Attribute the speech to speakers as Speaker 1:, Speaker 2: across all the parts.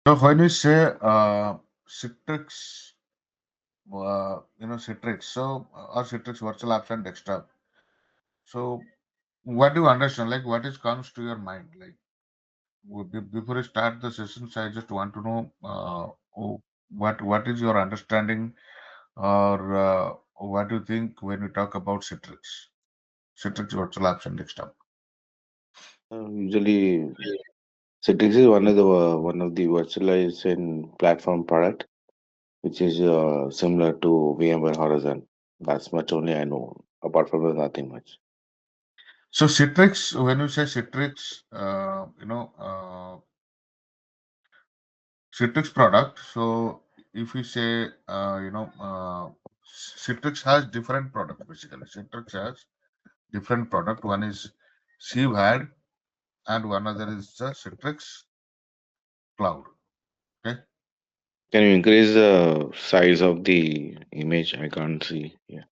Speaker 1: So when you say Citrix, Citrix, or Citrix Virtual Apps and Desktop. So what do you understand? Like what is comes to your mind? Like before you start the sessions, I just want to know what is your understanding or what do you think when we talk about Citrix Virtual Apps and Desktop?
Speaker 2: Usually, Citrix is one of the virtualization platform product, which is similar to VMware Horizon. That's much only I know. Apart from that, nothing much.
Speaker 1: So Citrix, when you say Citrix, Citrix product. So if we say, Citrix has different product basically. Citrix has different product. One is CVAD and one other is the Citrix Cloud. Okay.
Speaker 2: Can you increase the size of the image? I can't see. Yeah.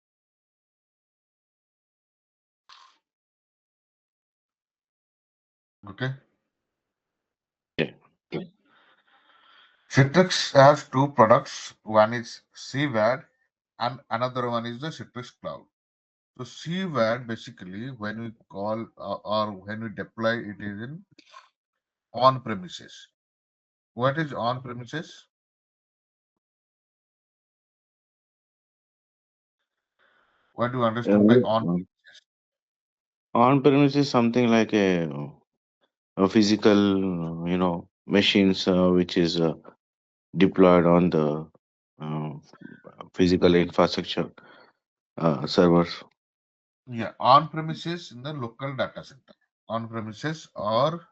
Speaker 1: Okay.
Speaker 2: Yeah.
Speaker 1: Citrix has two products. One is CVAD and another one is the Citrix Cloud. So CVAD basically when we call or when we deploy it is in on premises. What is on premises? What do you understand by on?
Speaker 2: Uh, On-premise is something like a physical, machines which is deployed on the uh, physical infrastructure servers.
Speaker 1: Yeah, on premises in the local data center. On premises or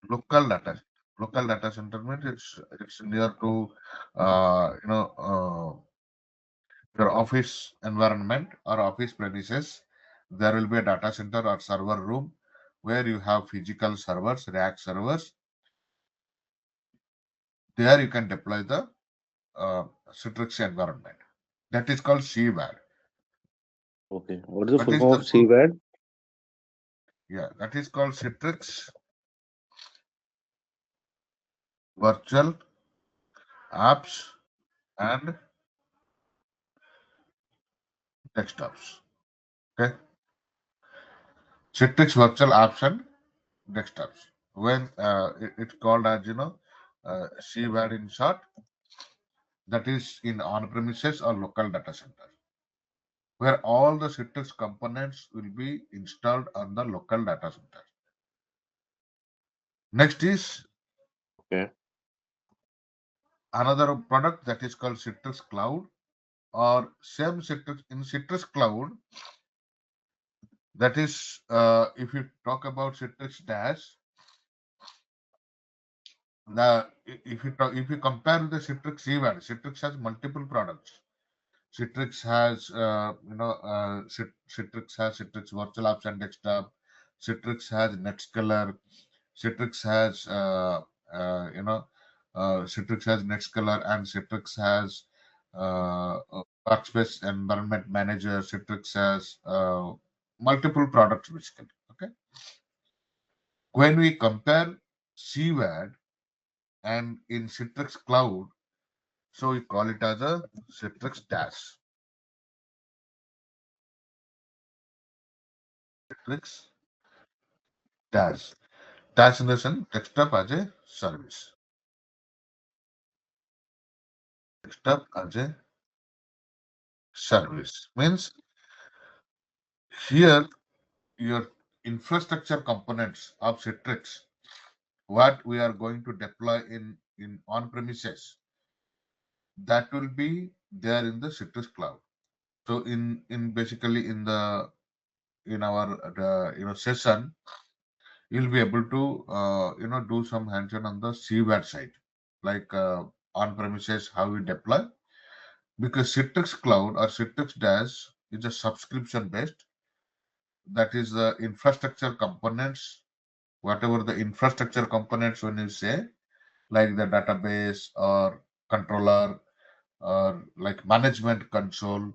Speaker 1: local data. Local data center means it's near to your office environment or office premises. There will be a data center or server room where you have physical servers, rack servers. There you can deploy the Citrix environment. That is called CVAD.
Speaker 2: Okay. What is the
Speaker 1: What
Speaker 2: full
Speaker 1: is
Speaker 2: form
Speaker 1: the
Speaker 2: of
Speaker 1: full?
Speaker 2: CVAD?
Speaker 1: Yeah, that is called Citrix Virtual Apps and Desktops. Okay, Citrix Virtual Apps and Desktops. When it's called as CVAD in short, that is in on-premises or local data center, where all the Citrix components will be installed on the local data center. Next is
Speaker 2: Okay.
Speaker 1: another product that is called Citrix Cloud or same Citrix in Citrix Cloud. That is, if you talk about Citrix Dash, if you compare the Citrix CVAD, Citrix has multiple products. Citrix has, Citrix has Citrix Virtual Apps and Desktop. Citrix has Netscaler. Citrix has, Citrix has Netscaler and Citrix has Workspace Environment Manager. Citrix has multiple products basically. Okay. When we compare CVAD and in Citrix Cloud, so we call it as a Citrix Dash. Citrix Dash. Dash in the sense desktop as a service. Desktop as a service means here your infrastructure components of Citrix, what we are going to deploy in on premises, that will be there in the Citrix Cloud. So in basically in our session, you'll be able to do some hands-on on the CVAD side, like on premises how we deploy, because Citrix Cloud or Citrix Dash is a subscription based. That is the infrastructure components, whatever the infrastructure components when you say, like the database or controller or like management console,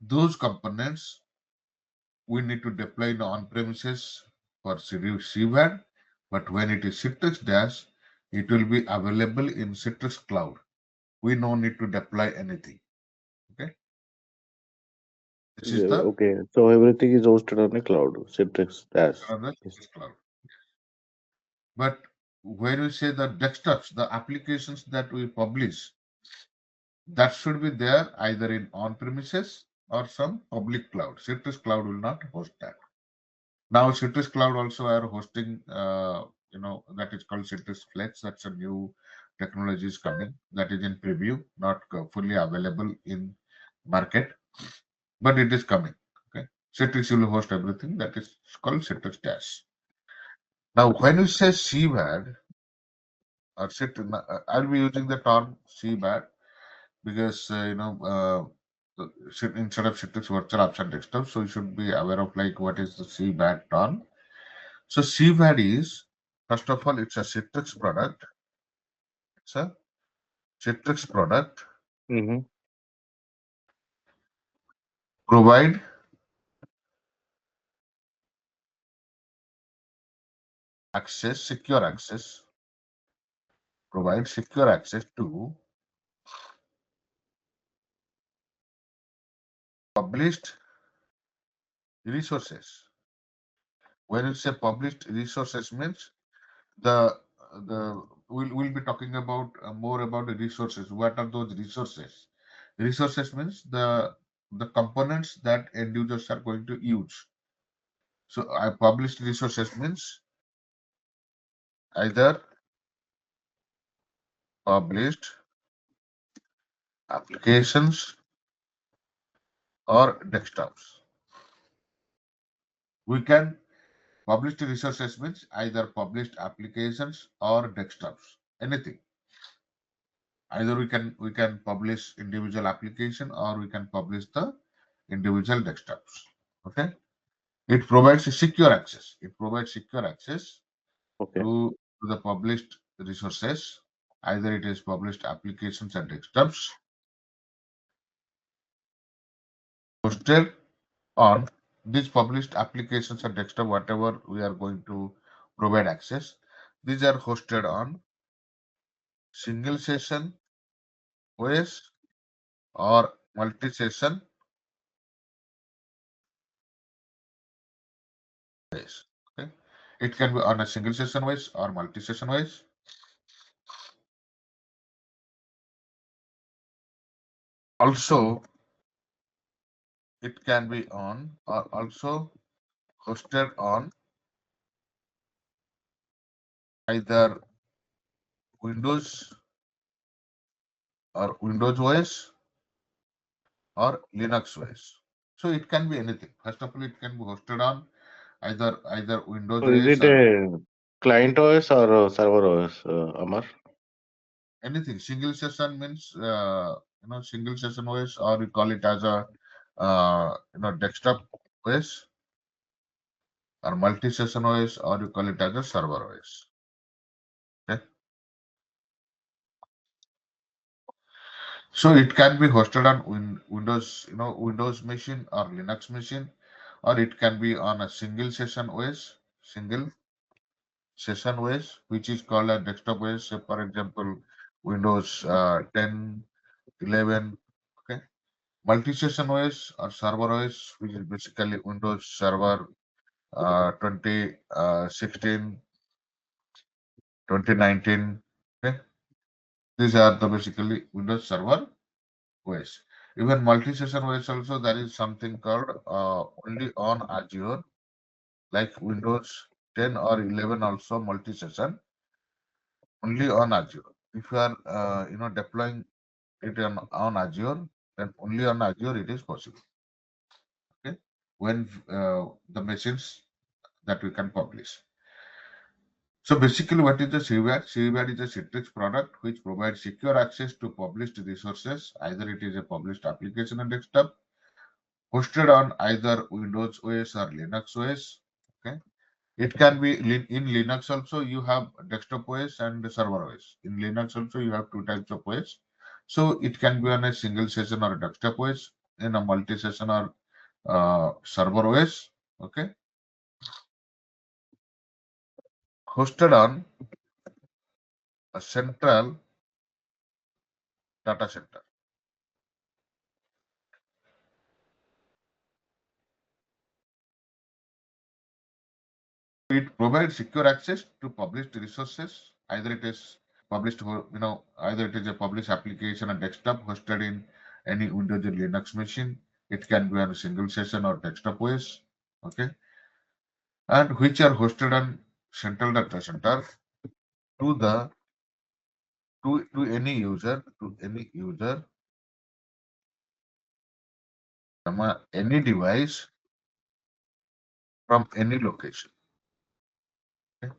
Speaker 1: those components we need to deploy in on premises for CVAD. But when it is Citrix Dash, It will be available in Citrix Cloud. We no need to deploy anything. Okay, this is
Speaker 2: Yeah,
Speaker 1: the
Speaker 2: okay, so everything is hosted on the cloud, Citrix Dash.
Speaker 1: on the
Speaker 2: Yes.
Speaker 1: Citrix Cloud. But when we say the desktops, the applications that we publish, that should be there either in on-premises or some public cloud. Citrix Cloud will not host that. Now, Citrix Cloud also are hosting, that is called Citrix Flex. That's a new technology is coming. That is in preview, not fully available in market, but it is coming. Okay, Citrix will host everything. That is called Citrix Dash. Now, when you say CVAD or Citrix, I'll be using the term CVAD because instead of Citrix Virtual Apps and Desktop, so you should be aware of like what is the CVAD term. So CVAD is, first of all, it's a Citrix product. It's a Citrix product
Speaker 2: Mm-hmm.
Speaker 1: provide access, provide secure access to published resources. When you say published resources means the we'll be talking about more about the resources. What are those resources? Resources means the components that end users are going to use. So I published resources means either published applications or desktops. We can published resources means either published applications or desktops. Anything. Either we can publish individual application or we can publish the individual desktops. Okay. It provides a secure access. It provides secure access
Speaker 2: Okay.
Speaker 1: to the published resources. Either it is published applications and desktops hosted on these published applications and desktop, whatever we are going to provide access. These are hosted on single session OS or multi-session OS. Okay. It can be on a single session OS or multi-session OS. Also, it can be on or also hosted on either Windows or Windows OS or Linux OS. So it can be anything. First of all, it can be hosted on either Windows
Speaker 2: So is
Speaker 1: OS
Speaker 2: it
Speaker 1: or
Speaker 2: a client OS or a server OS, Amar?
Speaker 1: anything. Single session means single session OS, or we call it as a desktop OS, or multi-session OS, or you call it as a server OS. Okay. So it can be hosted on Windows, Windows machine or Linux machine, or it can be on a single session OS, which is called a desktop OS. So for example, Windows 10, 11. Okay. Multi-session OS or server OS, which is basically Windows Server 2016, 2019. Okay. These are the basically Windows Server OS. Even multi-session OS also, there is something called only on Azure, like Windows 10 or 11 also multi-session only on Azure. If you are deploying it on Azure, then only on Azure it is possible. Okay, when the machines that we can publish. So basically, what is the CVAD? CVAD is a Citrix product which provides secure access to published resources. Either it is a published application and desktop hosted on either Windows OS or Linux OS. Okay, it can be in Linux also. You have desktop OS and server OS. In Linux also, you have two types of OS. So it can be on a single session or a desktop OS, in a multi-session or server OS. Okay, hosted on a central data center. It provides secure access to published resources. Either it is either it is a published application and desktop hosted in any Windows or Linux machine. It can be on a single session or desktop OS. Okay, and which are hosted on central data center to the to any user from any device from any location. Okay?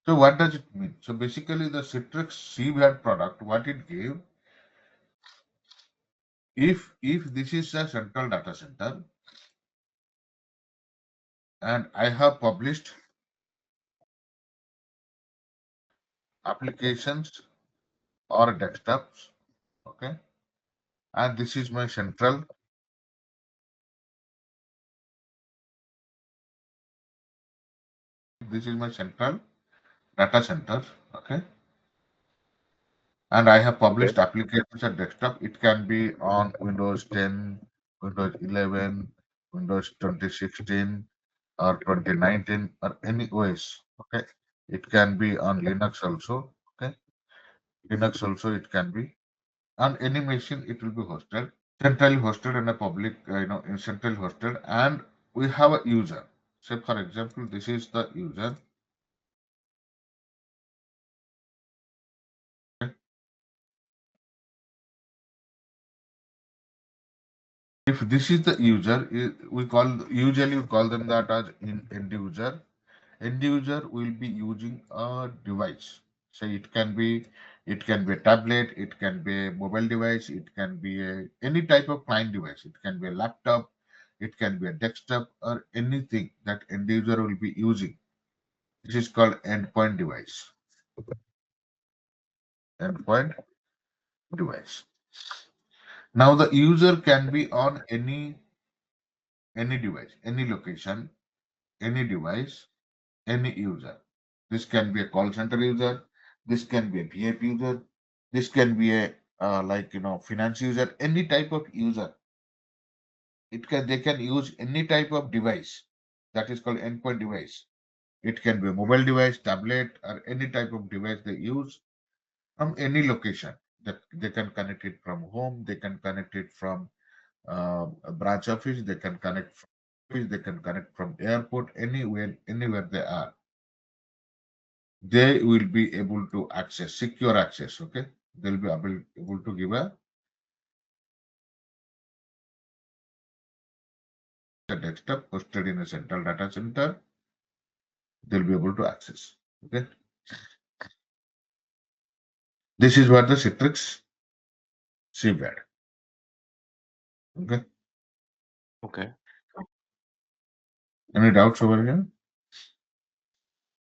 Speaker 1: So what does it mean? So basically, the Citrix CVAD product, what it gave, if this is a central data center and I have published applications or desktops, okay, and this is my central data center, okay, and I have
Speaker 2: Okay.
Speaker 1: published applications at desktop. It can be on Windows 10, Windows 11, Windows 2016, or 2019, or any OS. Okay, it can be on Linux also. Okay, Linux also it can be on any machine. It will be hosted, centrally hosted, and a public, in central hosted, and we have a user. Say for example, this is the user. Okay? If this is the user, we call them that as end user. End user will be using a device. Say it can be a tablet, it can be a mobile device, it can be any type of client device, it can be a laptop, it can be a desktop, or anything that end user will be using. This is called endpoint device. Endpoint device. Now the user can be on any device, any location, any device, any user. This can be a call center user. This can be a VIP user. This can be a finance user. Any type of user. They can use any type of device. That is called endpoint device. It can be a mobile device, tablet, or any type of device they use from any location. That they can connect it from home. They can connect it from a branch office. They can connect from office. They can connect from airport. Anywhere they are, they will be able to access secure access. Okay, they'll be able to give a desktop hosted in a central data center. They'll be able to access. Okay, this is what the Citrix CVAD. Okay,
Speaker 2: Okay.
Speaker 1: any doubts over here?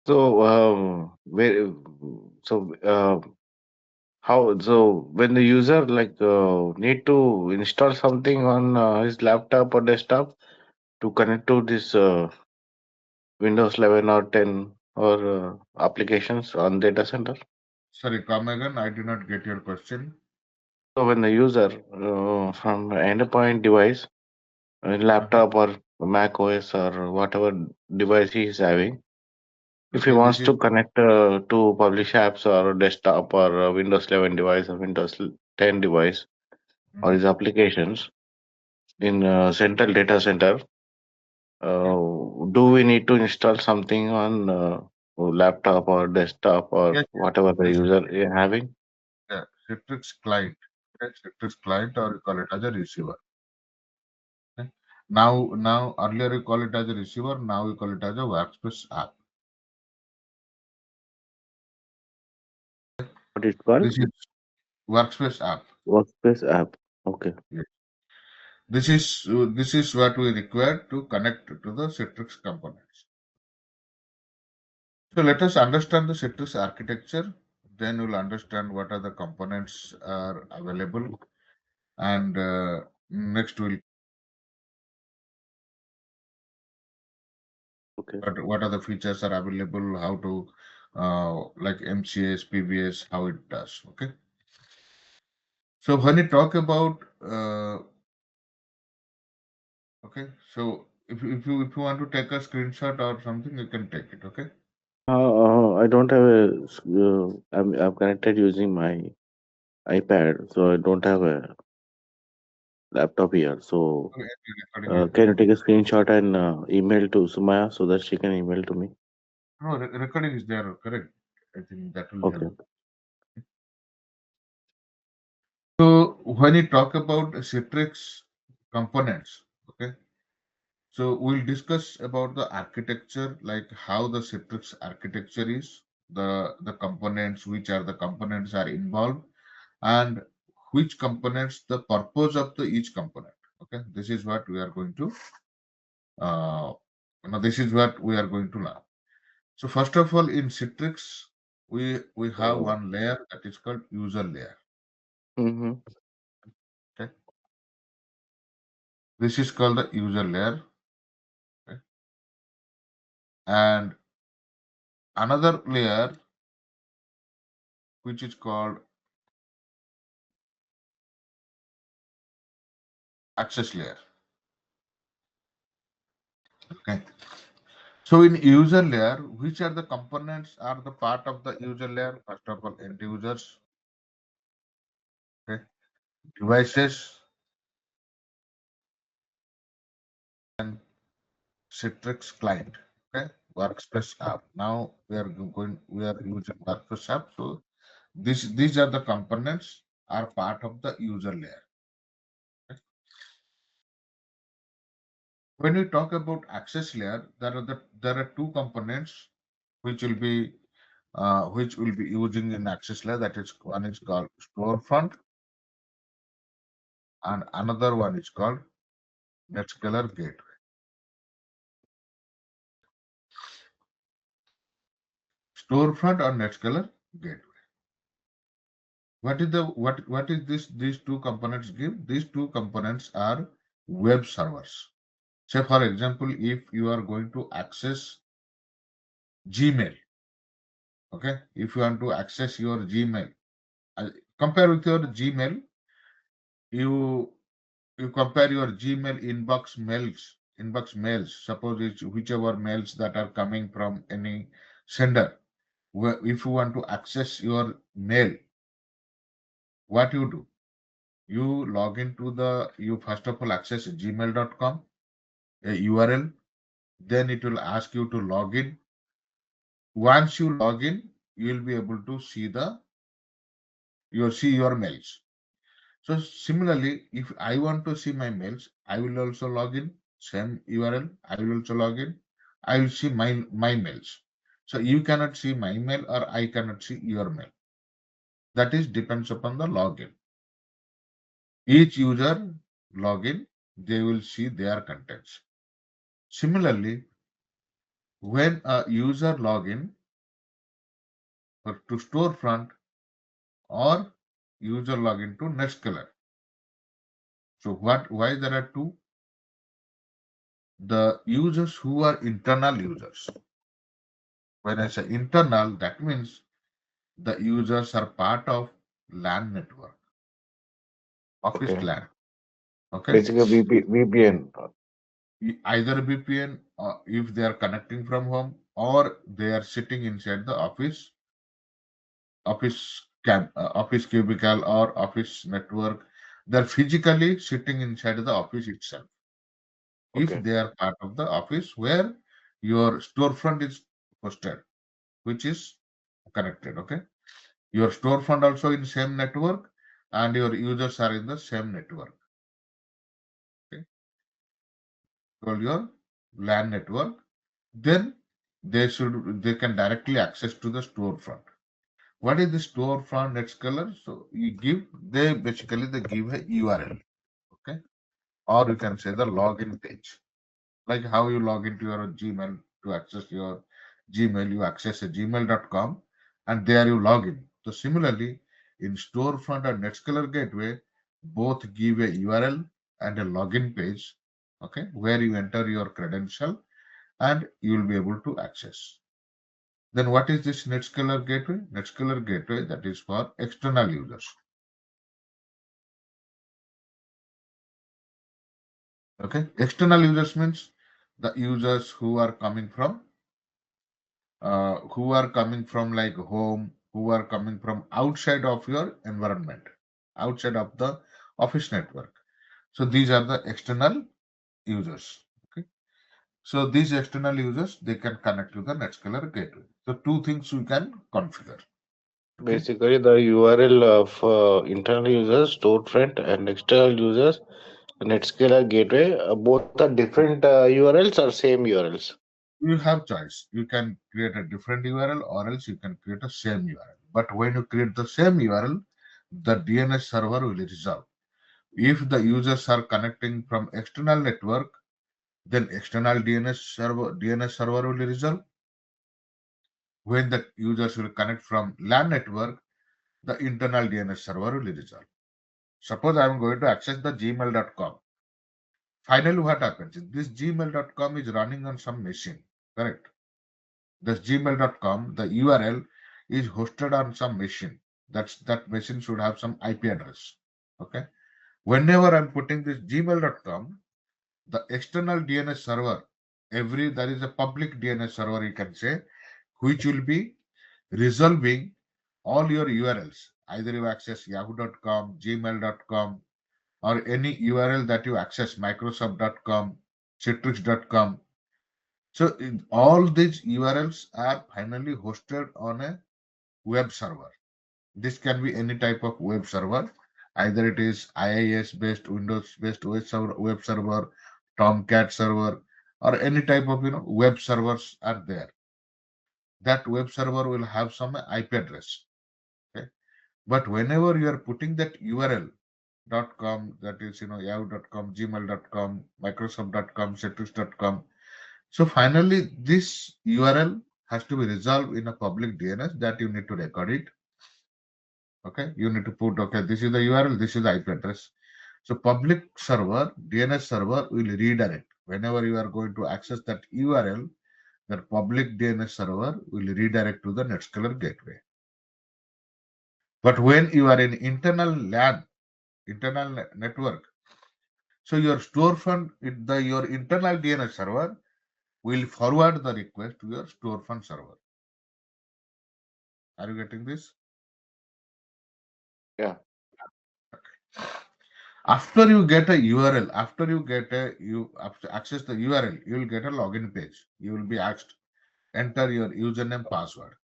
Speaker 2: So, where, so, how, so when the user need to install something on his laptop or desktop to connect to this Windows 11 or 10 or applications on data center.
Speaker 1: Sorry, come again. I did not get your question.
Speaker 2: So when the user from endpoint device,
Speaker 1: Uh-huh.
Speaker 2: laptop or Mac OS or whatever device he is having, if he
Speaker 1: Okay, this
Speaker 2: wants
Speaker 1: is
Speaker 2: to connect to publish apps or desktop or Windows 11 device or Windows 10 device or
Speaker 1: mhm,
Speaker 2: his applications in central data center,
Speaker 1: okay.
Speaker 2: do we need to install something on laptop or desktop or
Speaker 1: Yes, yes.
Speaker 2: whatever the
Speaker 1: This is
Speaker 2: user is having?
Speaker 1: the Citrix client. Okay, Citrix client, or you call it as a receiver. Okay. Now earlier you call it as a receiver. Now you call it as a workspace app.
Speaker 2: What is called?
Speaker 1: This is workspace app.
Speaker 2: Workspace app. Okay.
Speaker 1: Yes. This is what we require to connect to the Citrix components. So let us understand the Citrix architecture. Then we'll understand what are the components are available, and next we'll
Speaker 2: Okay.
Speaker 1: what are the features are available, how to like MCS, PBS, how it does. Okay. So when you talk about okay, so if you want to take a screenshot or something, you can take it. Okay.
Speaker 2: I don't have I'm connected using my iPad, so I don't have a laptop here. So,
Speaker 1: Okay, the recording is
Speaker 2: can
Speaker 1: there.
Speaker 2: you take a screenshot and email to Sumaya so that she can email to me?
Speaker 1: No, recording is there. Correct. I think that will help.
Speaker 2: Okay.
Speaker 1: So when you talk about Citrix components, okay, so we'll discuss about the architecture, like how the Citrix architecture is, the components, which are the components are involved, and which components, the purpose of the each component. Okay, this is what we are going to, uh, this is what we are going to learn. So first of all, in Citrix, we have one layer that is called user layer.
Speaker 2: Mm-hmm.
Speaker 1: Okay, this is called the user layer. Okay? And another layer which is called access layer. Okay. So in user layer, which are the components are the part of the user layer? First of all, end users, okay, devices, and Citrix client. Okay, Workspace app. Now we are using Workspace app. So these are the components are part of the user layer. Okay? When we talk about access layer, there are two components which will be using in access layer. That is one is called storefront and another one is called Netscaler gateway. Storefront or Netscaler gateway. What is this? These two components give. These two components are web servers. Say for example, if you are going to access Gmail, okay, if you want to access your Gmail, uh, compare with your Gmail, you you compare your Gmail inbox mails. Suppose it's whichever mails that are coming from any sender. If you want to access your mail, what you do? You log into you first of all access gmail.com, a URL, then it will ask you to log in. Once you log in, you will be able to see your mails. So similarly, if I want to see my mails, I will also log in, same URL, I will also log in, I will see my mails. So you cannot see my mail or I cannot see your mail. That is depends upon the login. Each user login, they will see their contents. Similarly, when a user login to storefront or user login to Netscaler. So why there are two? The users who are internal users. When I say internal, that means the users are part of LAN network, office
Speaker 2: Okay.
Speaker 1: LAN. Okay,
Speaker 2: Basically, VPN.
Speaker 1: either VPN or if they are connecting from home or they are sitting inside the office cubicle or office network. They're physically sitting inside the office itself. If
Speaker 2: Okay.
Speaker 1: they are part of the office where your storefront is hosted, which is connected. Okay, your storefront also in same network and your users are in the same network. Okay, call your LAN network. Then they can directly access to the storefront. What is the storefront Netscaler? So they basically they give a URL. Okay, or you can say the login page. Like how you log into your Gmail to access your Gmail, you access a gmail.com and there you log in. So similarly, in storefront and Netscaler gateway, both give a URL and a login page, okay, where you enter your credential and you will be able to access. Then what is this NetScaler gateway? NetScaler gateway, that is for external users. Okay, external users means the users who are coming from like home, who are coming from outside of your environment, outside of the office network. So these are the external users. Okay. So these external users, they can connect to the NetScaler gateway. So two things you can configure. Okay.
Speaker 2: Basically, the URL of internal users, storefront, and external users, Netscaler gateway, both are different URLs or same URLs.
Speaker 1: You have choice. You can create a different URL or else you can create a same URL. But when you create the same URL, the DNS server will resolve. If the users are connecting from external network, then external DNS server will resolve. When the users will connect from LAN network, the internal DNS server will resolve. Suppose I am going to access the gmail.com. Finally, what happens is this gmail.com is running on some machine, correct? This gmail.com, the URL is hosted on some machine. That machine should have some IP address. Okay. Whenever I'm putting this gmail.com, the external DNS server, there is a public DNS server, you can say, which will be resolving all your URLs. Either you access yahoo.com, gmail.com, or any URL that you access, microsoft.com, citrix.com. So all these URLs are finally hosted on a web server. This can be any type of web server. Either it is IIS based, Windows based web server, Tomcat server, or any type of web servers are there. That web server will have some IP address. Okay? But whenever you are putting that URL .com, that is yahoo.com, gmail.com, microsoft.com, citrix.com. So finally, this URL has to be resolved in a public DNS that you need to record it. Okay, you need to put, okay, this is the URL, this is the IP address. So public server, DNS server will redirect. Whenever you are going to access that URL, that public DNS server will redirect to the NetScaler gateway. But when you are in internal LAN, internal network, so your storefront, your internal DNS server will forward the request to your storefront server. Are you getting this?
Speaker 2: Yeah.
Speaker 1: After you get a URL, after you access the URL, you will get a login page. You will be asked enter your username password.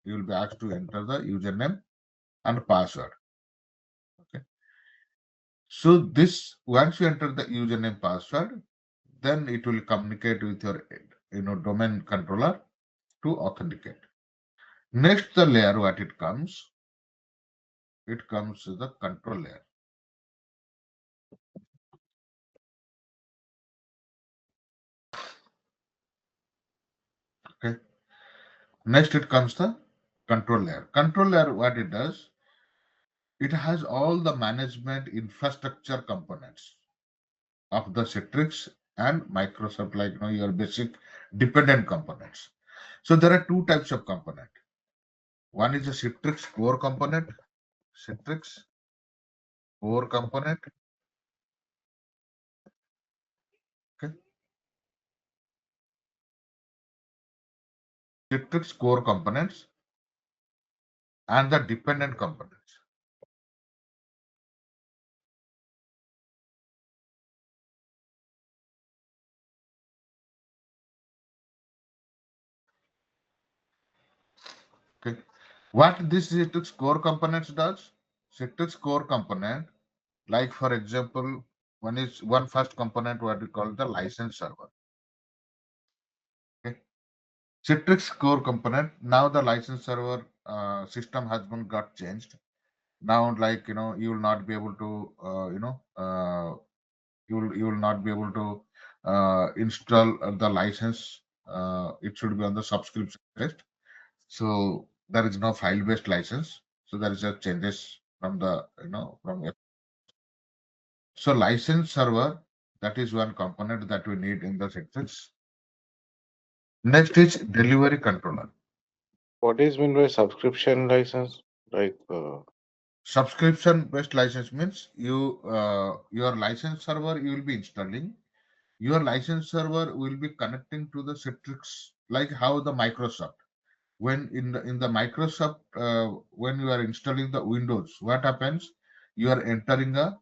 Speaker 1: You will be asked to enter the username and password. Okay. So this once you enter the username password, then it will communicate with your domain controller to authenticate. Next, the layer what it comes to the control layer. Okay. Next, it comes the control layer. Control layer, what it does, it has all the management infrastructure components of the Citrix and Microsoft, like your basic dependent components. So there are two types of component. One is the Citrix core component, Citrix core component. Okay. Citrix core components and the dependent components. Okay. What this Citrix core components does? Citrix core component, like for example, one first component what we call the license server. Okay. Citrix core component. Now the license server system has been got changed. Now, like you will not be able to you will not be able to install the license. It should be on the subscription based. So there is no file based license. So there is a changes from the from so license server, that is one component that we need in the Citrix. Next is delivery controller.
Speaker 2: What is mean by subscription license? Like,
Speaker 1: Subscription based license means your license server you will be installing. Your license server will be connecting to the Citrix, like how the Microsoft. When in the Microsoft, when you are installing the Windows, what happens? You are entering a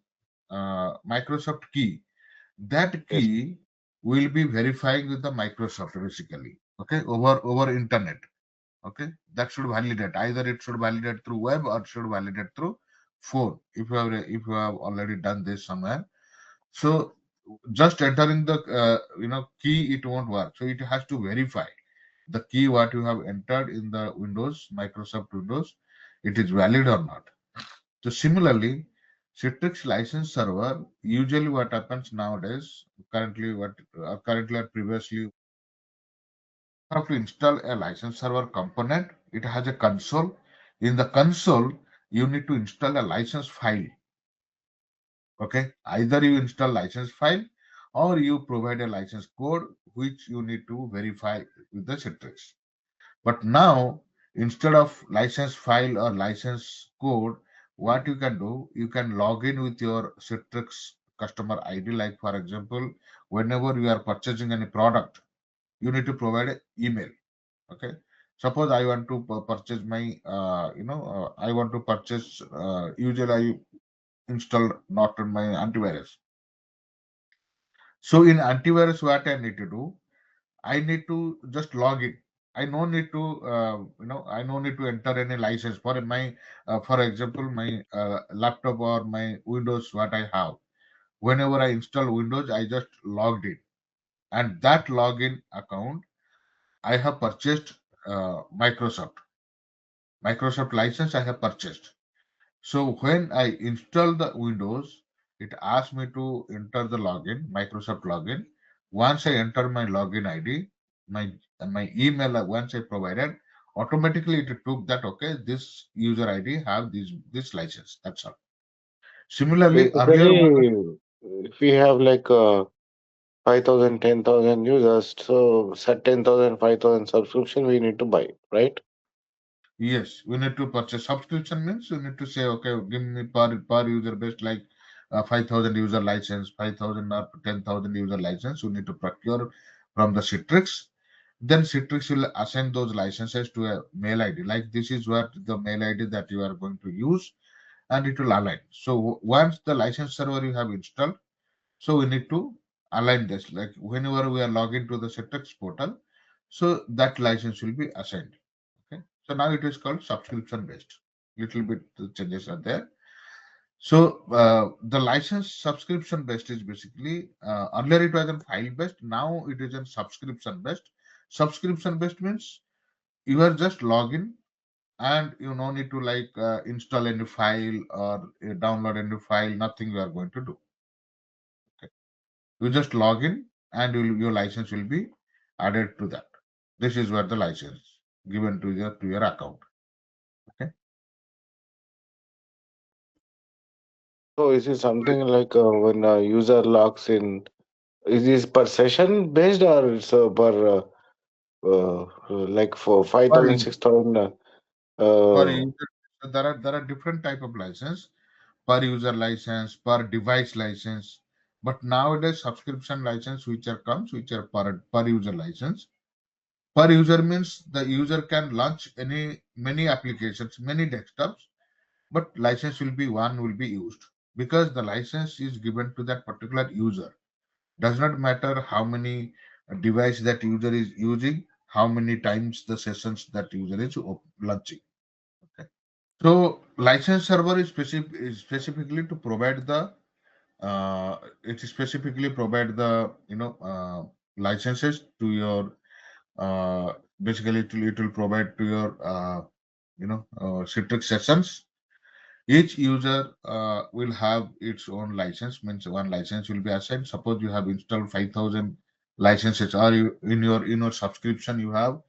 Speaker 1: Microsoft key. That
Speaker 2: yes.
Speaker 1: key will be verifying with the Microsoft basically. Okay, over internet. Okay, that should validate. Either it should validate through web or should validate through phone. If you have already done this somewhere, so just entering the key, it won't work. So it has to verify the key what you have entered in the Windows, Microsoft Windows, it is valid or not. So similarly, Citrix license server, usually what happens nowadays, currently or previously, you have to install a license server component. It has a console. In the console, you need to install a license file. Okay, either you install license file or you provide a license code which you need to verify with the Citrix. But now, instead of license file or license code, what you can do, you can log in with your Citrix customer ID. Like for example, whenever you are purchasing any product, you need to provide an email. Okay. Suppose I want to purchase I want to purchase. Usually, I install not on my antivirus. So in antivirus, what I need to do, I need to just log in. I no need to, I no need to enter any license for example, my laptop or my Windows, what I have. Whenever I install Windows, I just logged in. And that login account, I have purchased Microsoft license I have purchased. So when I install the Windows, it asks me to enter the login, Microsoft login. Once I enter my login ID, my email once I provided, automatically it took that okay, this user ID have this license. That's all. Similarly, earlier what
Speaker 2: Basically, if we have like 5,000, 10,000 users, so set 10,000, 5,000 subscription we need to buy, right?
Speaker 1: yes, we need to purchase subscription means you need to say, okay, give me per user based like 5,000 user license, 5,000 or 10,000 user license. You need to procure from the Citrix. Then Citrix will assign those licenses to a mail ID. Like this is what the mail ID that you are going to use, and it will align. So once the license server you have installed, so we need to align this. Like whenever we are logging to the Citrix portal, so that license will be assigned. Okay. So now it is called subscription based. Little bit the changes are there. So the license subscription based is basically earlier it was on file based. Now it is on subscription based. Subscription based means you are just login and you no need to like install any file or download any file. Nothing you are going to do. Okay. You just log in and your license will be added to that. This is where the license given to your account. Okay.
Speaker 2: So is it something like when a user logs in, is this per session based or it's per like for
Speaker 1: Per
Speaker 2: 5,000,
Speaker 1: user,
Speaker 2: 6,000?
Speaker 1: per
Speaker 2: Uh,
Speaker 1: user, so there are different type of license, per user license, per device license. But nowadays subscription license which are per user license. Per user means the user can launch many applications, many desktops, but license will be used because the license is given to that particular user. Does not matter how many device that user is using, how many times the sessions that user is launching. Okay. So license server is specifically to provide the it is specifically provide the licenses to your basically it will provide to your Citrix sessions. Each user will have its own license, means one license will be assigned. Suppose you have installed 5,000 licenses, or you in your subscription you have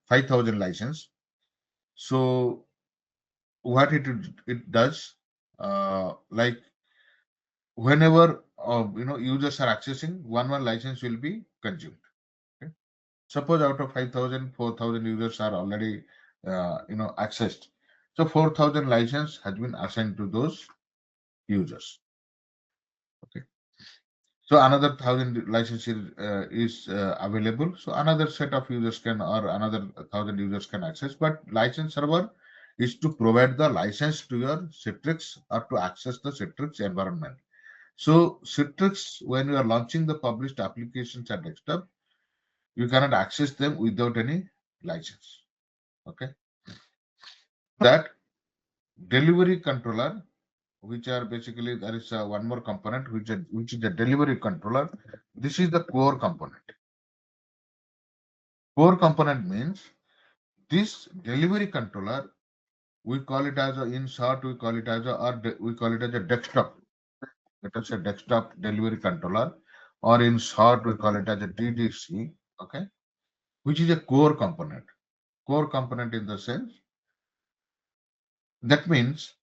Speaker 1: 5,000 license. So what it does, like whenever users are accessing, one license will be consumed. Okay? Suppose out of 5,000, 4,000 users are already accessed. So 4,000 license has been assigned to those users. Okay. So another 1,000 licenses is available. So another set of users can, or another 1,000 users can access. But license server is to provide the license to your Citrix or to access the Citrix environment. So Citrix, when you are launching the published applications at desktop, you cannot access them without any license. Okay. That delivery controller, which are basically, there is one more component which is the delivery controller. This is the core component. Core component means this delivery controller, we call it as a, in short, we call it as a, we call it as a desktop. Let us say desktop delivery controller, or in short, we call it as a DDC. Okay, which is a core component. Core component in the sense that means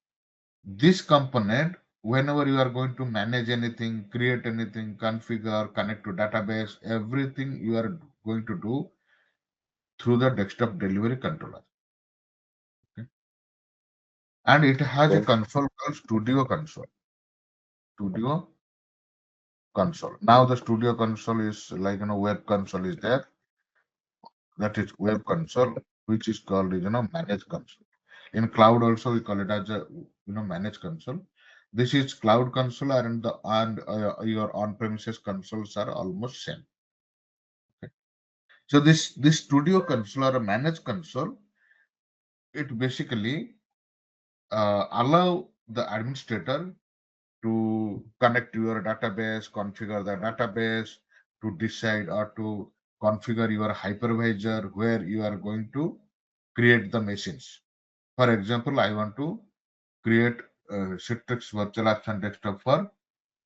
Speaker 1: this component, whenever you are going to manage anything, create anything, configure, connect to database, everything you are going to do through the desktop delivery controller. Okay? And it has a
Speaker 2: Okay.
Speaker 1: console called Studio Console. Studio Console. Now the Studio Console is like, web console is there. That is web console, which is called, managed console. In cloud also we call it as a, managed console. This is cloud console, and your on-premises consoles are almost same. Okay. So this Studio Console or a managed console, it basically allow the administrator to connect to your database, configure the database, to decide or to configure your hypervisor where you are going to create the machines. For example, I want to create Citrix Virtualization desktop for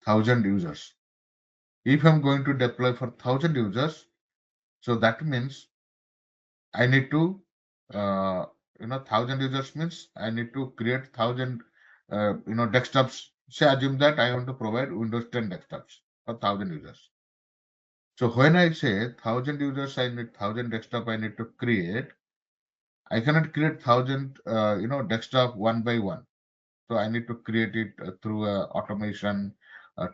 Speaker 1: 1,000 users. If I'm going to deploy for 1,000 users, so that means I need to, 1,000 users means I need to create 1,000, desktops. Say, assume that I want to provide Windows 10 desktops for 1,000 users. So when I say 1,000 users, I need 1,000 desktop I need to create. I cannot create 1,000, desktop one by one. So I need to create it through a automation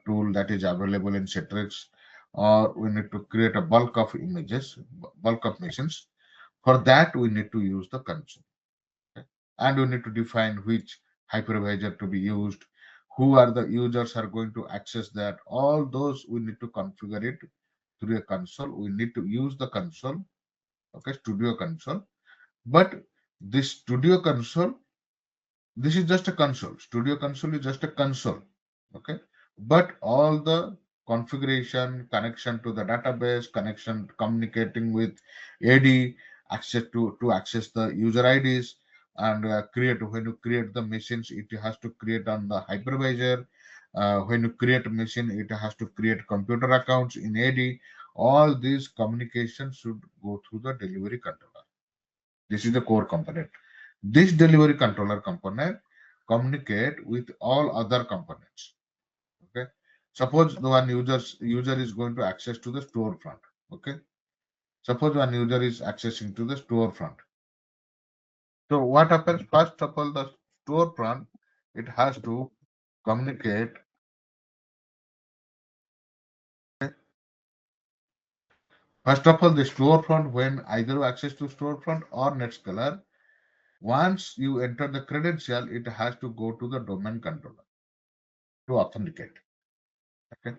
Speaker 1: tool that is available in Citrix, or we need to create a bulk of images, bulk of machines. For that, we need to use the console. Okay? And we need to define which hypervisor to be used, who are the users are going to access that. All those we need to configure it through a console. We need to use the console, okay, Studio Console. But this Studio Console, this is just a console. Studio Console is just a console. Okay. But all the configuration, connection to the database, connection, communicating with AD, access to access the user IDs, and create, when you create the machines, it has to create on the hypervisor. When you create a machine, it has to create computer accounts in AD. All these communications should go through the delivery controller. This is the core component. This delivery controller component communicate with all other components. Okay. Suppose the one user is going to access to the storefront. Okay. Suppose one user is accessing to the storefront. So what happens? First of all, the storefront, it has to communicate. Okay? First of all, the storefront, when either access to storefront or Netscaler, once you enter the credential, it has to go to the domain controller to authenticate. Okay.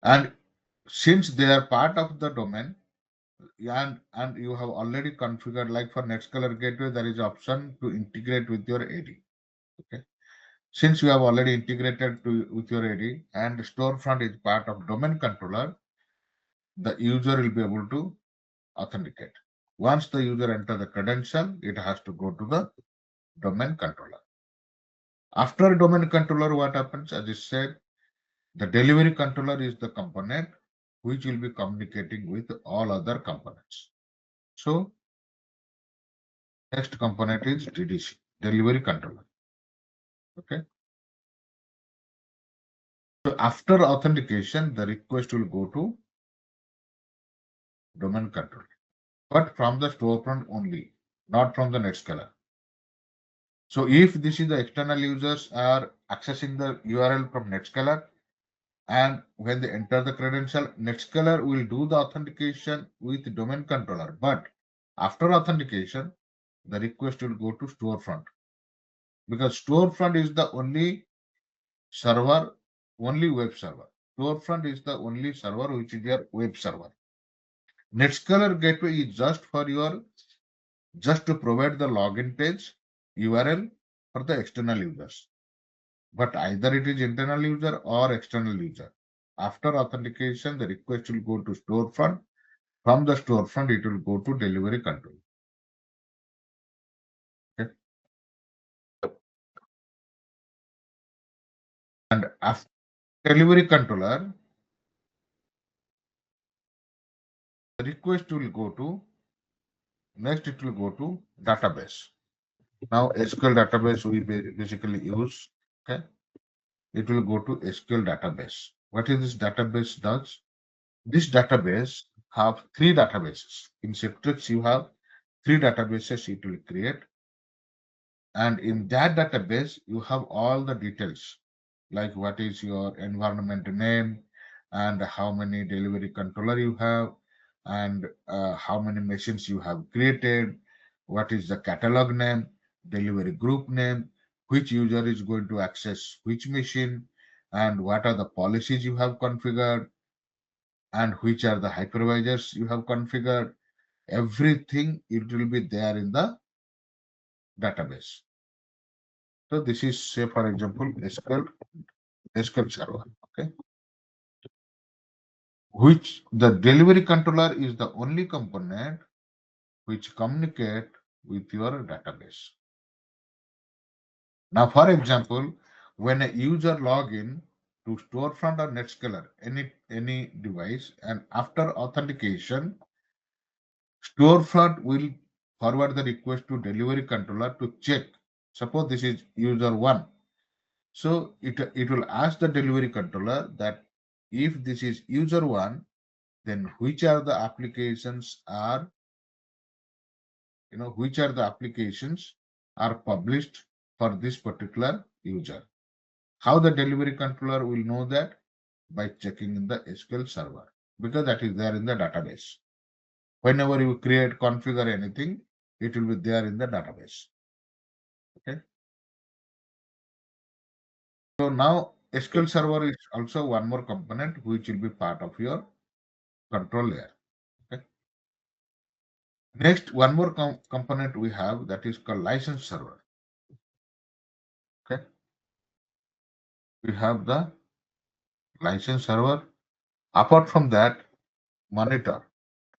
Speaker 1: And since they are part of the domain, and you have already configured, like for Netscaler gateway, there is option to integrate with your AD. Okay. Since you have already integrated with your AD, and storefront is part of domain controller, the user will be able to authenticate. Once the user enter the credential, it has to go to the domain controller. After domain controller, what happens? As I said, the delivery controller is the component which will be communicating with all other components. So next component is DDC, delivery controller. Okay. So after authentication, the request will go to domain controller. but from the storefront only, not from the Netscaler. So if this is the external users are accessing the URL from Netscaler, and when they enter the credential, Netscaler will do the authentication with domain controller. But after authentication, the request will go to storefront, because storefront is the only server, only web server. Storefront is the only server which is your web server. Netscaler gateway is just for your, just to provide the login page URL for the external users. But either it is internal user or external user. After authentication, the request will go to storefront. From the storefront, it will go to delivery control. Okay. And after delivery controller, the request will go to, next it will go to database. Now SQL database we basically use. Okay. It will go to SQL database. What is this database does? This database have three databases. In Citrix, you have three databases it will create. And in that database, you have all the details, like what is your environment name and how many delivery controller you have, and how many machines you have created, what is the catalog name, delivery group name, which user is going to access which machine, and what are the policies you have configured, and which are the hypervisors you have configured. Everything it will be there in the database. So this is, say for example, SQL server, okay, which the delivery controller is the only component which communicate with your database. Now, for example, when a user log in to storefront or Netscaler, any device, and after authentication, storefront will forward the request to delivery controller to check. Suppose this is user one. So it will ask the delivery controller that if this is user one, then which are the applications are, which are the applications are published for this particular user. How the delivery controller will know that? By checking in the SQL server, because that is there in the database. Whenever you create, configure anything, it will be there in the database. Okay. So now SQL server is also one more component which will be part of your control layer. Okay. Next, one more component we have, that is called license server. Okay. We have the license server. Apart from that, monitor.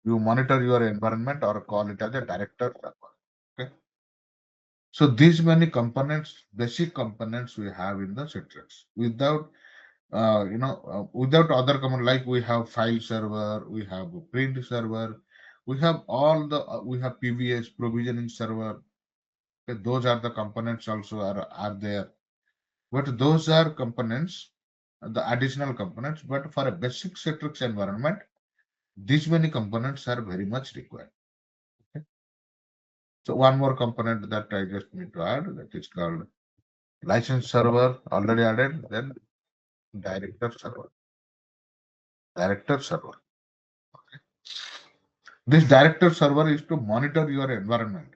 Speaker 1: You monitor your environment or call it as a director server. Okay. So these many components, basic components we have in the Citrix. Without other command, like we have file server, we have print server, we have all the we have PVS provisioning server. Okay, those are the components also are there. But those are components, the additional components. But for a basic Citrix environment, these many components are very much required. Okay. So one more component that I just need to add, that is called license server, already added, then director server. Director server. This director server is to monitor your environment.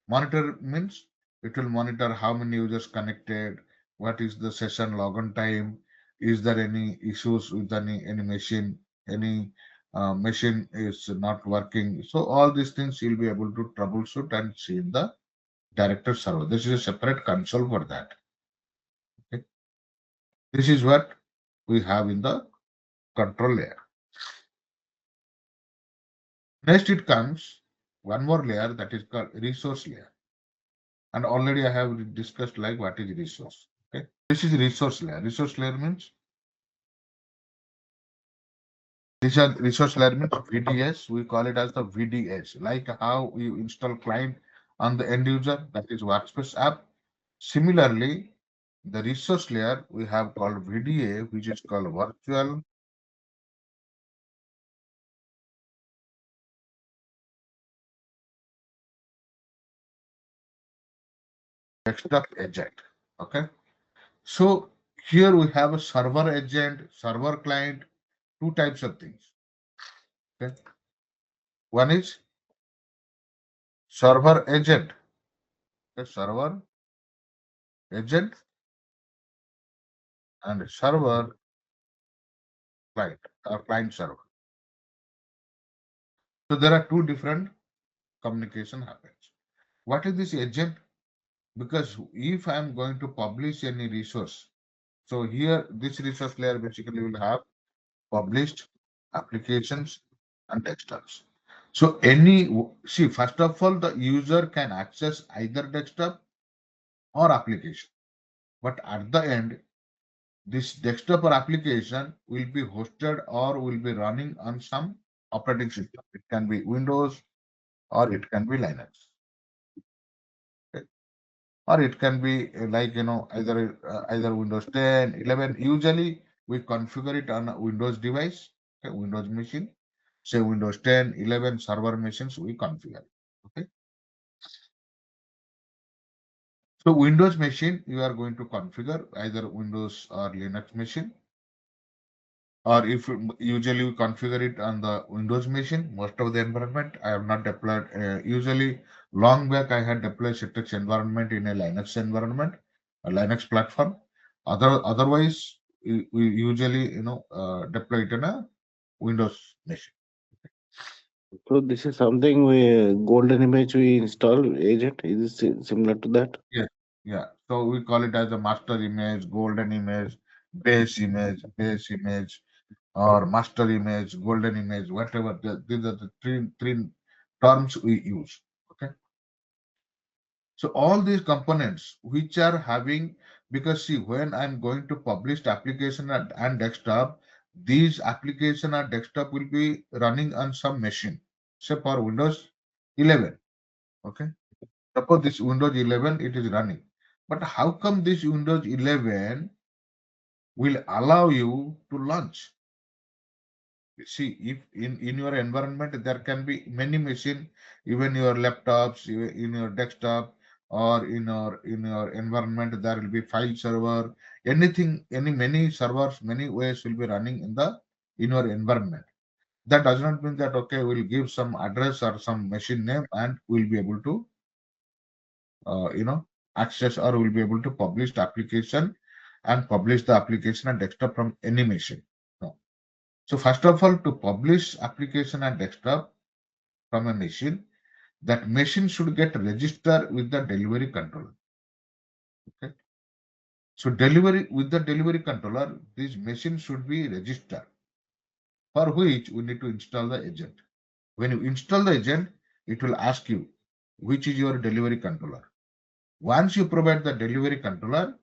Speaker 1: Monitor means it will monitor how many users connected, what is the session logon time, is there any issues with any machine, any machine is not working. So all these things you'll be able to troubleshoot and see in the director server. This is a separate console for that. Okay. This is what we have in the control layer. Next it comes one more layer, that is called resource layer. And already I have discussed like what is resource. Okay. This is resource layer. Resource layer means This is resource layer means VDS. We call it as the VDS, like how you install client on the end user, that is workspace app. Similarly, the resource layer we have called VDA, which is called virtual desktop agent. Okay. So here we have a server agent, server client, two types of things. Okay. One is server agent. Okay. Server agent and server client or client server. So there are two different communication happens. What is this agent? Because if I am going to publish any resource, so here this resource layer basically will have published applications and desktops. So see, first of all, the user can access either desktop or application. But at the end, this desktop or application will be hosted or will be running on some operating system. It can be Windows or it can be Linux. Okay? Or it can be like, either Windows 10, 11. Usually we configure it on a Windows device, okay, Windows machine. Say Windows 10, 11 server machines we configure. Okay. So Windows machine, you are going to configure either Windows or Linux machine, or if usually we configure it on the Windows machine. Most of the environment I have not deployed. Usually long back I had deployed Citrix environment in a Linux environment, a Linux platform. Otherwise, we usually deploy it in a Windows machine.
Speaker 2: So this is something we golden image we install agent. Is it similar to that?
Speaker 1: Yeah, yeah. So we call it as a master image, golden image, base image, or master image, golden image, whatever. These are the three terms we use. Okay. So all these components which are having, because see, when I'm going to publish the application and desktop, these application and desktop will be running on some machine. Say for Windows 11. Okay. Suppose this Windows 11 it is running. But how come this Windows 11 will allow you to launch? See, if in your environment there can be many machine, even your laptops, in your desktop, or in your environment there will be file server, anything, many servers, many ways will be running in your environment. That does not mean that okay, we'll give some address or some machine name and we'll be able to access, or we'll be able to publish the application and desktop from any machine. No. So first of all, to publish application and desktop from a machine, that machine should get registered with the delivery controller. Okay. So with the delivery controller, this machine should be registered, for which we need to install the agent. When you install the agent, it will ask you which is your delivery controller. Once you provide the delivery controller,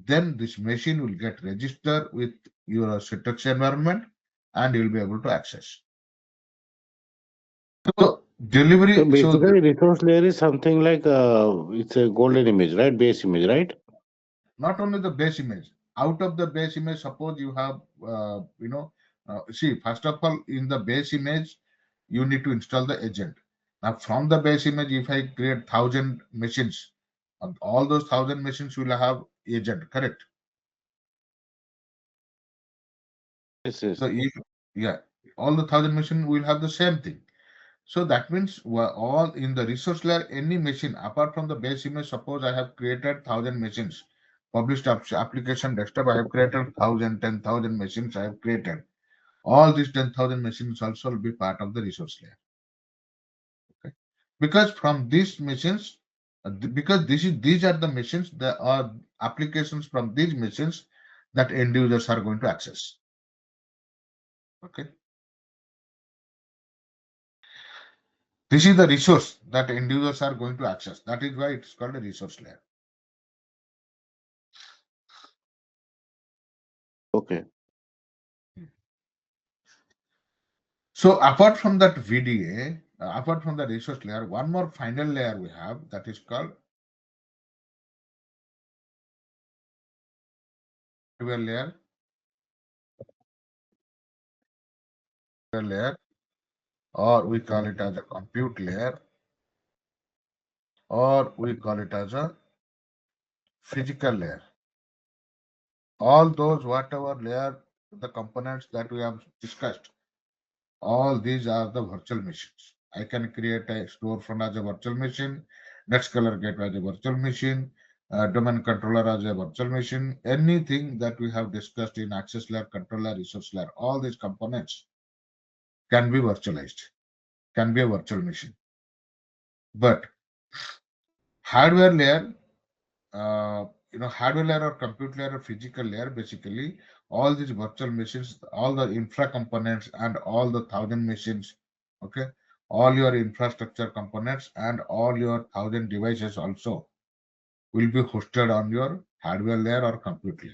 Speaker 1: then this machine will get registered with your Citrix environment and you will be able to access. So
Speaker 2: So
Speaker 1: delivery,
Speaker 2: basically, resource layer is something like it's a golden image, right? Base image, right?
Speaker 1: not only the base image, out of the base image, suppose you have, see, first of all, in the base image, you need to install the agent. Now, from the base image, if I create 1,000 machines, all those 1,000 machines will have agent, correct?
Speaker 2: Yes, yes.
Speaker 1: So, yeah, all the 1,000 machines will have the same thing. So that means all in the resource layer, any machine apart from the base image, suppose I have created 1,000 machines, published application desktop, I have created 1,000, 10,000 machines I have created. All these 10,000 machines also will be part of the resource layer. Okay. Because from these machines, because these are the machines, there are applications from these machines that end users are going to access. Okay. This is the resource that end users are going to access. That is why it's called a resource layer.
Speaker 2: Okay.
Speaker 1: So apart from that VDA, apart from the resource layer, one more final layer we have that is called hardware layer, or we call it as a compute layer, or we call it as a physical layer. All those whatever layer, the components that we have discussed, all these are the virtual machines. I can create a storefront as a virtual machine, NetScaler gateway as a virtual machine, domain controller as a virtual machine. Anything that we have discussed in access layer, control layer, resource layer, all these components can be virtualized, can be a virtual machine. But hardware layer, hardware layer or compute layer or physical layer, basically all these virtual machines, all the infra components and all the 1,000 machines, okay, all your infrastructure components and all your 1,000 devices also will be hosted on your hardware layer or compute layer.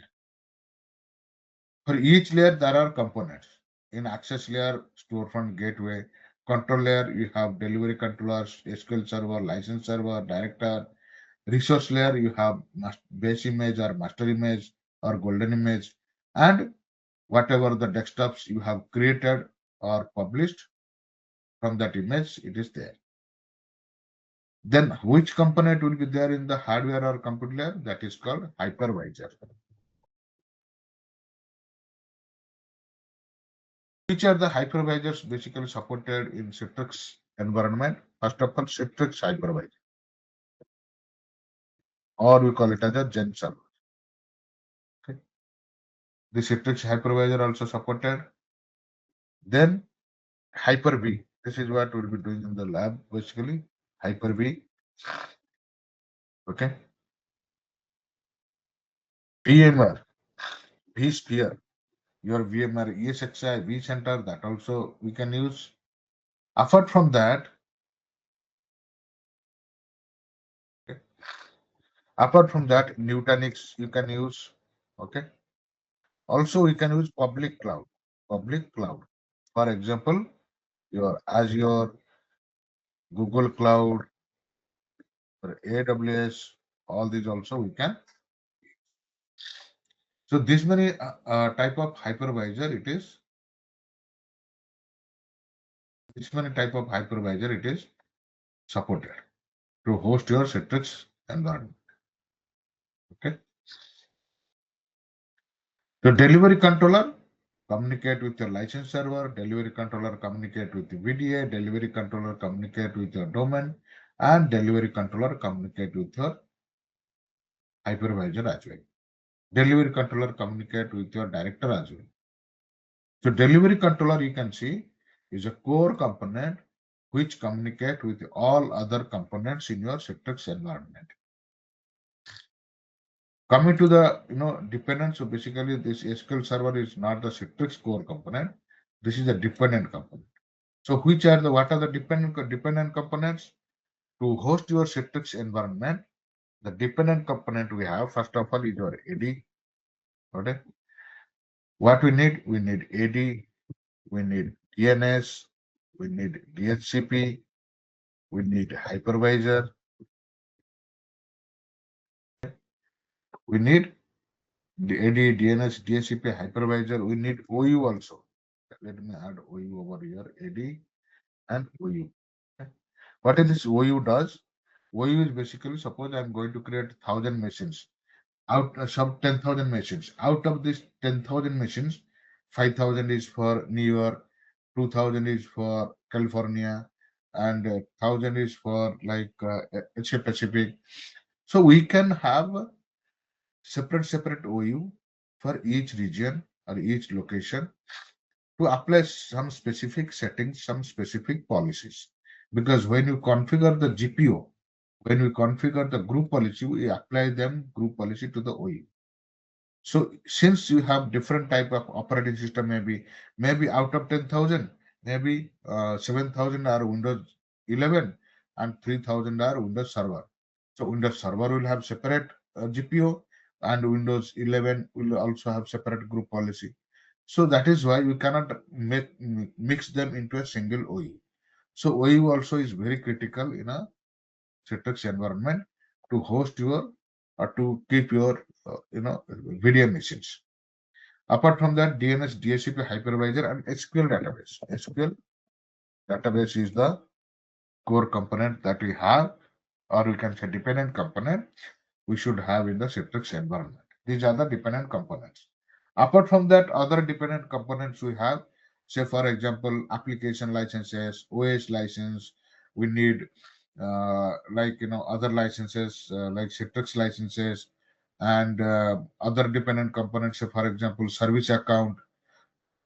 Speaker 1: For each layer, there are components. In access layer, storefront gateway, control layer, you have delivery controllers, SQL server, license server, director. Resource layer, you have base image or master image or golden image, and whatever the desktops you have created or published from that image, it is there. Then which component will be there in the hardware or compute layer? That is called hypervisor. Which are the hypervisors basically supported in Citrix environment? First of all, Citrix hypervisor, or we call it as a Gen server. Okay. The Citrix hypervisor also supported. Then Hyper-V. This is what we'll be doing in the lab, basically. Hyper-V. Okay. VMware, vSphere, your VMware ESXi, vCenter, that also we can use. Apart from that, okay, Nutanix you can use. Okay. Also, we can use public cloud. Public cloud. For example, your Azure, Google Cloud, or AWS, all these also we can. So this many type of hypervisor it is. This many type of hypervisor it is supported to host your Citrix environment. Okay. The delivery controller communicate with your license server, delivery controller communicate with the VDA, delivery controller communicate with your domain, and delivery controller communicate with your hypervisor as well. Delivery controller communicate with your director as well. So delivery controller you can see is a core component which communicate with all other components in your Citrix environment. Coming to the dependent, so basically this SQL server is not the Citrix core component. This is a dependent component. So what are the dependent components? To host your Citrix environment, the dependent component we have, first of all, is your AD. Okay. What we need? We need AD, we need DNS, we need DHCP, we need hypervisor, we need the AD, DNS, DHCP, hypervisor, we need OU also. Let me add OU over here, AD and OU. Okay. What is this OU does? OU is basically, suppose I'm going to create 1,000 machines, out some 10,000 machines. Out of these 10,000 machines, 5,000 is for New York, 2,000 is for California, and 1,000 is for like Asia Pacific. So we can have separate OU for each region or each location to apply some specific settings, some specific policies. Because when you configure the GPO, when we configure the group policy, we apply them group policy to the OU. So since you have different type of operating system, maybe out of 10,000, maybe 7,000 are Windows 11 and 3,000 are Windows Server. So Windows Server will have separate GPO and Windows 11 will also have separate group policy. So that is why we cannot mix them into a single OU. So OU also is very critical in a Citrix environment to host your or to keep your video machines. Apart from that, DNS, DHCP hypervisor and SQL database. SQL database is the core component that we have, or we can say dependent component, we should have in the Citrix environment. These are the dependent components. Apart from that, other dependent components we have, say for example, application licenses, OS license. We need other licenses like Citrix licenses and other dependent components. Say for example, service account.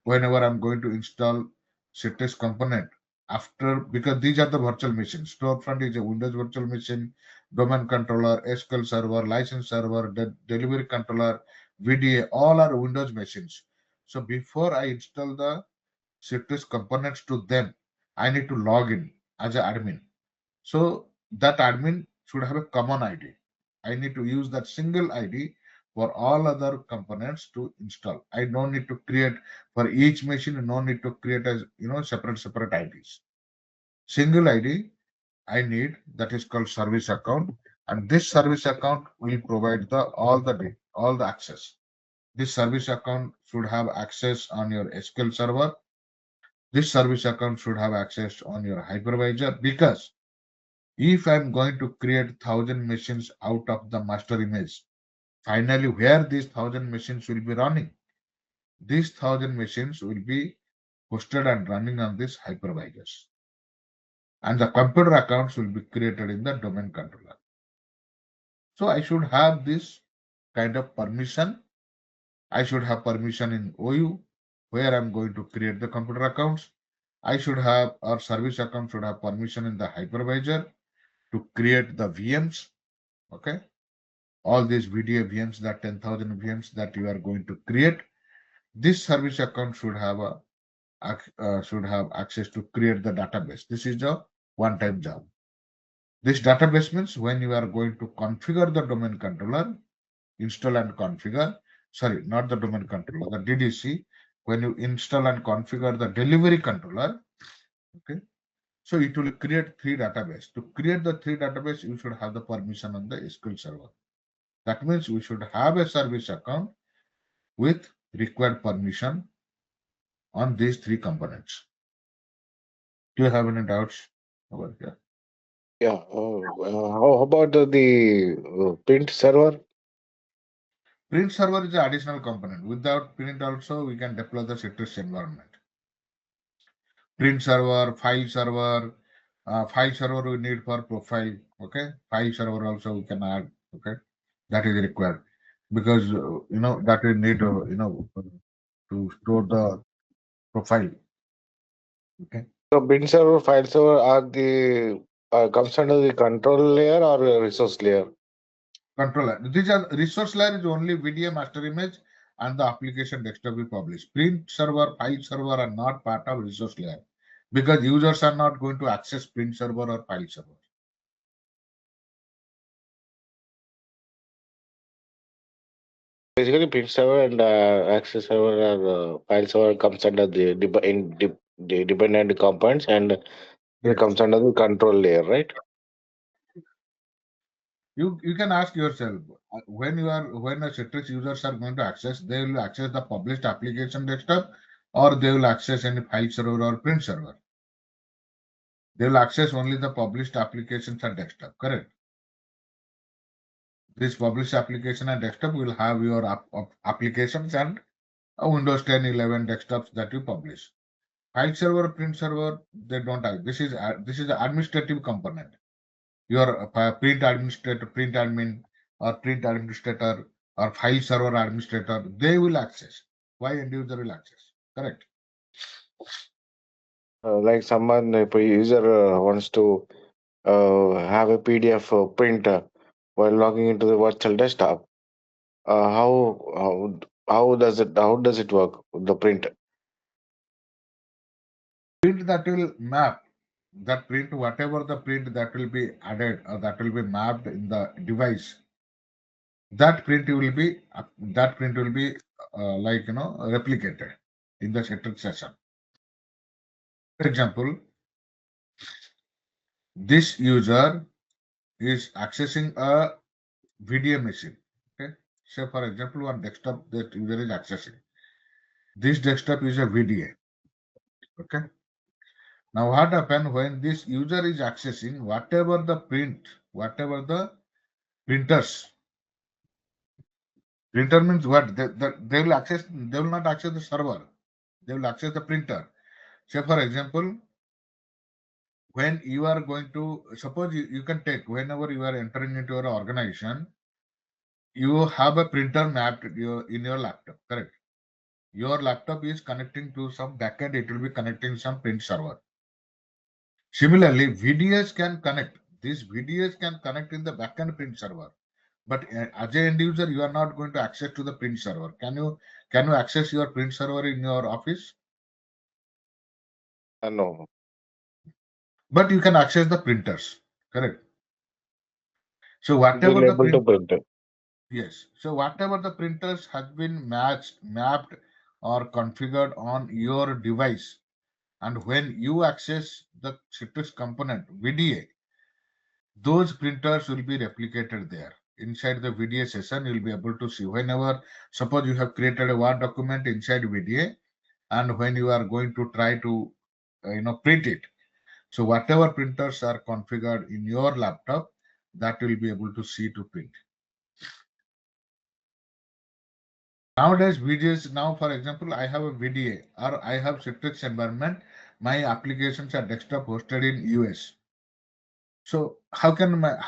Speaker 1: Whenever I'm going to install Citrix component, after because these are the virtual machines. Storefront is a Windows virtual machine, domain controller, SQL server, license server, delivery controller, VDA, all are Windows machines. So before I install the Citrix components to them, I need to log in as an admin. So that admin should have a common ID. I need to use that single ID for all other components to install. I don't need to create for each machine. No need to create as separate IDs. Single ID I need, that is called service account, and this service account will provide all the access. This service account should have access on your SQL server. This service account should have access on your hypervisor, because if I'm going to create 1,000 machines out of the master image, finally where these 1,000 machines will be running, these 1,000 machines will be hosted and running on these hypervisors. And the computer accounts will be created in the domain controller. So I should have this kind of permission. I should have permission in OU where I'm going to create the computer accounts. I should have, our service account should have permission in the hypervisor to create the VMs. Okay. All these VDA VMs, that 10,000 VMs that you are going to create, this service account should have access to create the database. This is a one-time job. This database means when you are going to configure the domain controller, install and configure, sorry, not the domain controller, the DDC, when you install and configure the delivery controller, okay, so it will create three database. To create the three database, you should have the permission on the SQL server. That means we should have a service account with required permission on these three components. Do you have any doubts over here?
Speaker 2: Yeah. How about the print server?
Speaker 1: Print server is an additional component. Without print also, we can deploy the Citrix environment. Print server, file server we need for profile. Okay, file server also we can add. Okay, that is required because that we need to store the profile. Okay.
Speaker 2: So print server, file server are the comes under the control layer or resource layer?
Speaker 1: Controller. These are resource layer is only VDA master image and the application desktop we publish. Print server, file server are not part of resource layer because users are not going to access print server or file server.
Speaker 2: Basically, print server and access server or file server comes under the dependent components, and it
Speaker 1: Yes.
Speaker 2: comes under the control layer, right?
Speaker 1: You can ask yourself when a Citrix users are going to access, they will access the published application desktop or they will access any file server or print server. They will access only the published applications and desktop, correct? This published application and desktop will have your applications and Windows 10, 11 desktops that you publish. File server, print server, they don't have. This is an administrative component. Your print administrator, print admin, or print administrator, or file server administrator, they will access. Why end user will access? Correct.
Speaker 2: Like someone, if a user wants to have a PDF print while logging into the virtual desktop, how does it work? The print.
Speaker 1: Print that will map that print, whatever the print that will be added or that will be mapped in the device. That print will be replicated in the Citrix session. For example, this user is accessing a VDA machine. Okay. Say for example, one desktop that user is accessing. This desktop is a VDA. Okay. Now what happens when this user is accessing whatever the printers Printer means what? They will access. They will not access the server. They will access the printer. Say for example, when you are going to suppose you can take whenever you are entering into your organization, you have a printer mapped in your laptop. Correct. Your laptop is connecting to some backend. It will be connecting some print server. Similarly, VDS can connect. This VDS can connect in the backend print server. But as an end user, you are not going to access to the print server. Can you access your print server in your office?
Speaker 2: No,
Speaker 1: But you can access the printers. Correct. So
Speaker 2: we'll
Speaker 1: whatever the
Speaker 2: able to
Speaker 1: print
Speaker 2: print it.
Speaker 1: yes. So whatever the printers has been mapped or configured on your device, and when you access the Citrix component VDA, those printers will be replicated there. Inside the VDA session, you'll be able to see whenever, suppose you have created a Word document inside VDA, and when you are going to try to, print it. So whatever printers are configured in your laptop, that will be able to see to print. Nowadays, VDAs, now for example, I have a VDA or I have Citrix environment. My applications are desktop hosted in US. So how can I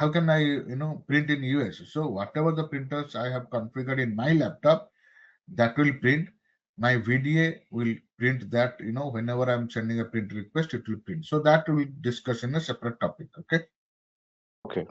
Speaker 1: print in US? So whatever the printers I have configured in my laptop, that will print. My VDA will print that, whenever I'm sending a print request, it will print. So that we'll discuss in a separate topic. Okay.
Speaker 2: Okay.